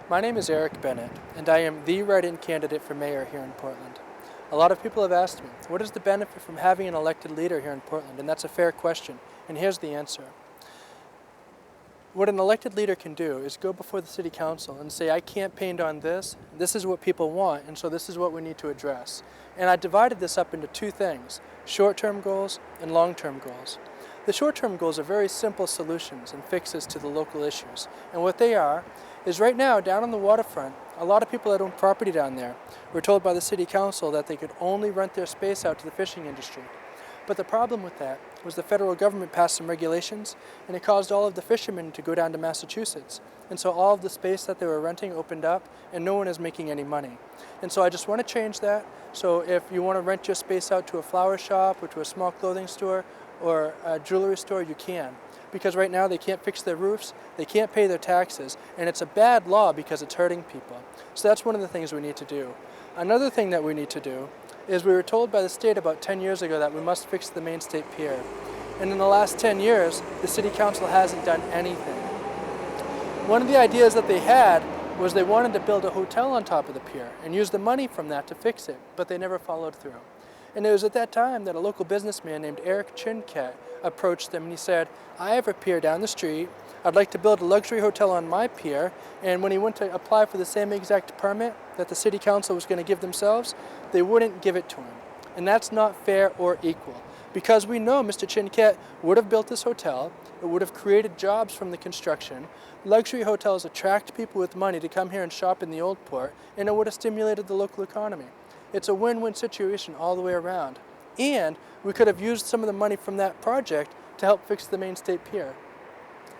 My name is Erick Bennett, and I am the write-in candidate for mayor here in Portland. A lot of people have asked me, what is the benefit from having an elected leader here in Portland? And that's a fair question, and here's the answer. What an elected leader can do is go before the city council and say, I campaigned on this is what people want, and so this is what we need to address. And I divided this up into two things, short-term goals and long-term goals. The short-term goals are very simple solutions and fixes to the local issues. And what they are is right now, down on the waterfront, a lot of people that own property down there were told by the city council that they could only rent their space out to the fishing industry. But the problem with that was the federal government passed some regulations, and it caused all of the fishermen to go down to Massachusetts. And so all of the space that they were renting opened up, and no one is making any money. And so I just want to change that. So if you want to rent your space out to a flower shop or to a small clothing store or a jewelry store, you can. Because right now they can't fix their roofs, they can't pay their taxes, and it's a bad law because it's hurting people. So that's one of the things we need to do. Another thing that we need to do is we were told by the state about 10 years ago that we must fix the Maine State Pier. And in the last 10 years, the city council hasn't done anything. One of the ideas that they had was they wanted to build a hotel on top of the pier and use the money from that to fix it, but they never followed through. And it was at that time that a local businessman named Erick Bennett approached them and he said, I have a pier down the street, I'd like to build a luxury hotel on my pier, and when he went to apply for the same exact permit that the city council was going to give themselves, they wouldn't give it to him. And that's not fair or equal. Because we know Mr. Chinquette would have built this hotel, it would have created jobs from the construction, luxury hotels attract people with money to come here and shop in the old port, and it would have stimulated the local economy. It's a win-win situation all the way around. And we could have used some of the money from that project to help fix the Maine State Pier.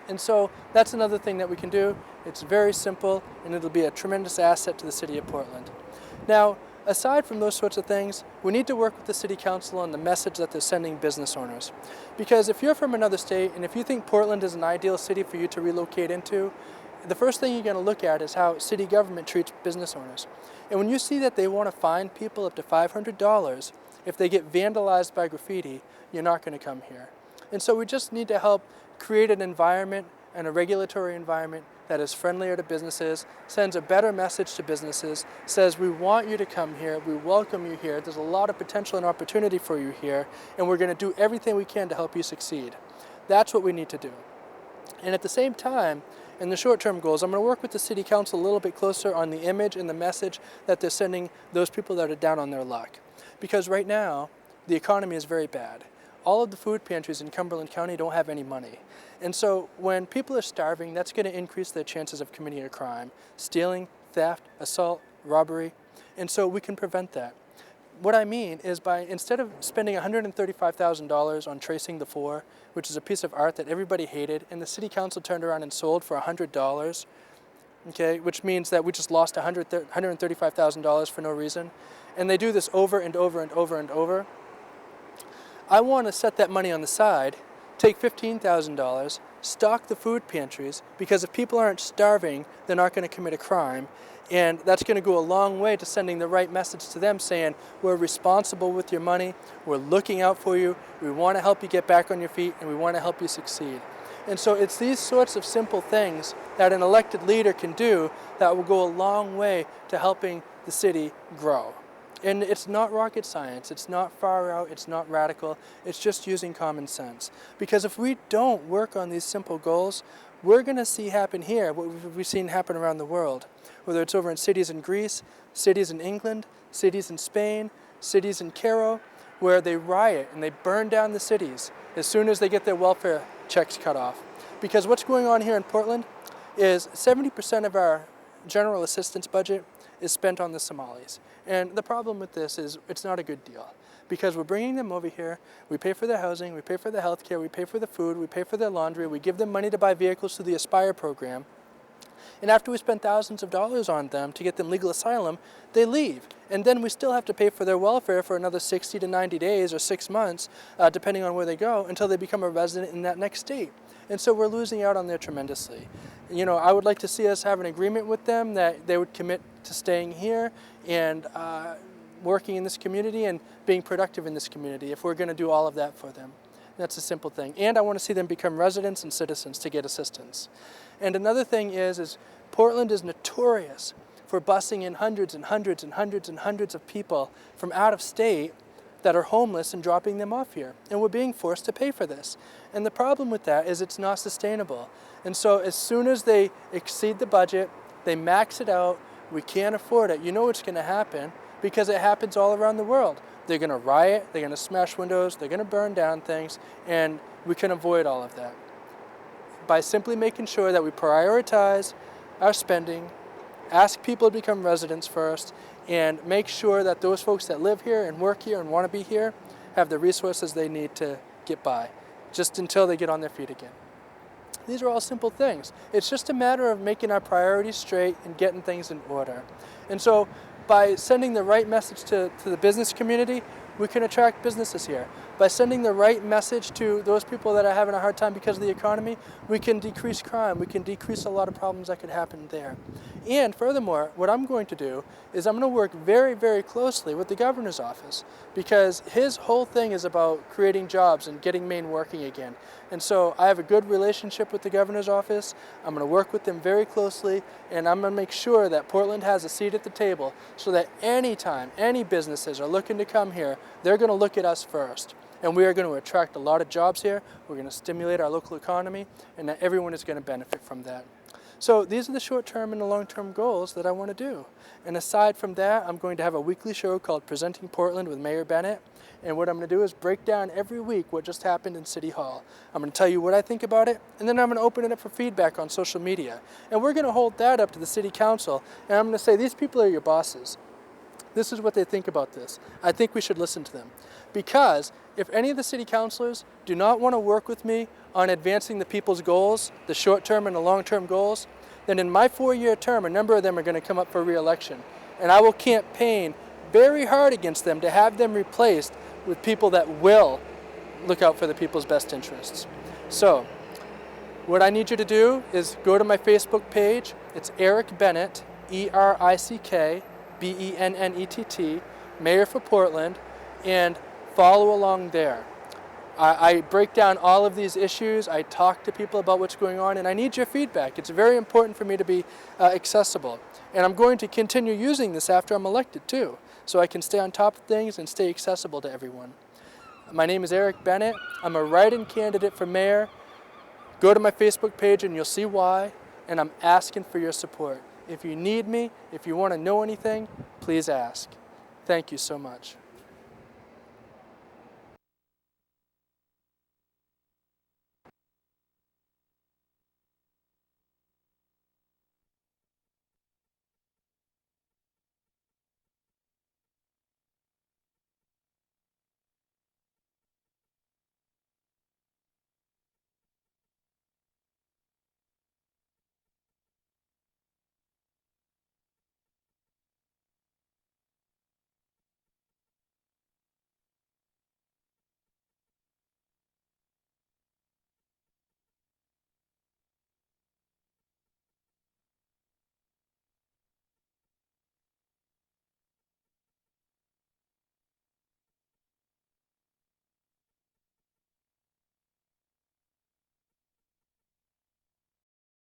And so that's another thing that we can do. It's very simple, and it'll be a tremendous asset to the city of Portland. Now, aside from those sorts of things, we need to work with the city council on the message that they're sending business owners. Because if you're from another state, and if you think Portland is an ideal city for you to relocate into, the first thing you're going to look at is how city government treats business owners. And when you see that they want to fine people up to $500 if they get vandalized by graffiti, you're not going to come here. And so we just need to help create an environment and a regulatory environment that is friendlier to businesses, sends a better message to businesses, says we want you to come here, we welcome you here, there's a lot of potential and opportunity for you here, and we're going to do everything we can to help you succeed. That's what we need to do. And at the same time, in the short-term goals, I'm going to work with the city council a little bit closer on the image and the message that they're sending those people that are down on their luck. Because right now, the economy is very bad. All of the food pantries in Cumberland County don't have any money. And so when people are starving, that's going to increase their chances of committing a crime, stealing, theft, assault, robbery. And so we can prevent that. What I mean is instead of spending $135,000 on Tracing the Four, which is a piece of art that everybody hated, and the city council turned around and sold for $100, okay, which means that we just lost $135,000 for no reason, and they do this over and over and over and over, I want to set that money on the side, take $15,000, stock the food pantries, because if people aren't starving, they're not going to commit a crime. And that's going to go a long way to sending the right message to them saying, we're responsible with your money, we're looking out for you, we want to help you get back on your feet, and we want to help you succeed. And so it's these sorts of simple things that an elected leader can do that will go a long way to helping the city grow. And it's not rocket science, it's not far out, it's not radical, it's just using common sense. Because if we don't work on these simple goals, we're going to see happen here what we've seen happen around the world. Whether it's over in cities in Greece, cities in England, cities in Spain, cities in Cairo, where they riot and they burn down the cities as soon as they get their welfare checks cut off. Because what's going on here in Portland is 70% of our general assistance budget is spent on the Somalis. And the problem with this is it's not a good deal. Because we're bringing them over here, we pay for their housing, we pay for their health care, we pay for the food, we pay for their laundry, we give them money to buy vehicles through the Aspire program. And after we spend thousands of dollars on them to get them legal asylum, they leave. And then we still have to pay for their welfare for another 60 to 90 days or 6 months, depending on where they go, until they become a resident in that next state. And so we're losing out on there tremendously. You know, I would like to see us have an agreement with them that they would commit to staying here and working in this community and being productive in this community if we're going to do all of that for them. That's a simple thing. And I want to see them become residents and citizens to get assistance. And another thing is Portland is notorious for busing in hundreds and hundreds and hundreds and hundreds of people from out of state that are homeless and dropping them off here. And we're being forced to pay for this. And the problem with that is it's not sustainable. And so as soon as they exceed the budget, they max it out, we can't afford it. You know what's going to happen, because it happens all around the world. They're going to riot, they're going to smash windows, they're going to burn down things, and we can avoid all of that by simply making sure that we prioritize our spending, ask people to become residents first, and make sure that those folks that live here and work here and want to be here have the resources they need to get by, just until they get on their feet again. These are all simple things. It's just a matter of making our priorities straight and getting things in order. And so by sending the right message to the business community, we can attract businesses here. By sending the right message to those people that are having a hard time because of the economy, we can decrease crime. We can decrease a lot of problems that could happen there. And furthermore, what I'm going to do is I'm going to work very, very closely with the governor's office, because his whole thing is about creating jobs and getting Maine working again. And so I have a good relationship with the governor's office. I'm going to work with them very closely, and I'm going to make sure that Portland has a seat at the table so that anytime any businesses are looking to come here, they're going to look at us first. And we are going to attract a lot of jobs here. We're going to stimulate our local economy, and that everyone is going to benefit from that. So these are the short-term and the long-term goals that I want to do. And aside from that, I'm going to have a weekly show called Presenting Portland with Mayor Bennett. And what I'm going to do is break down every week what just happened in City Hall. I'm going to tell you what I think about it, and then I'm going to open it up for feedback on social media. And we're going to hold that up to the City Council, and I'm going to say, these people are your bosses. This is what they think about this. I think we should listen to them. Because if any of the city councilors do not want to work with me on advancing the people's goals, the short-term and the long-term goals, then in my 4-year term, a number of them are going to come up for re-election. And I will campaign very hard against them to have them replaced with people that will look out for the people's best interests. So, what I need you to do is go to my Facebook page. It's Erick Bennett, ERICK-BENNETT, Mayor for Portland, and follow along there. I break down all of these issues, I talk to people about what's going on, and I need your feedback. It's very important for me to be accessible. And I'm going to continue using this after I'm elected too, so I can stay on top of things and stay accessible to everyone. My name is Erick Bennett. I'm a write-in candidate for mayor. Go to my Facebook page and you'll see why, and I'm asking for your support. If you need me, if you want to know anything, please ask. Thank you so much.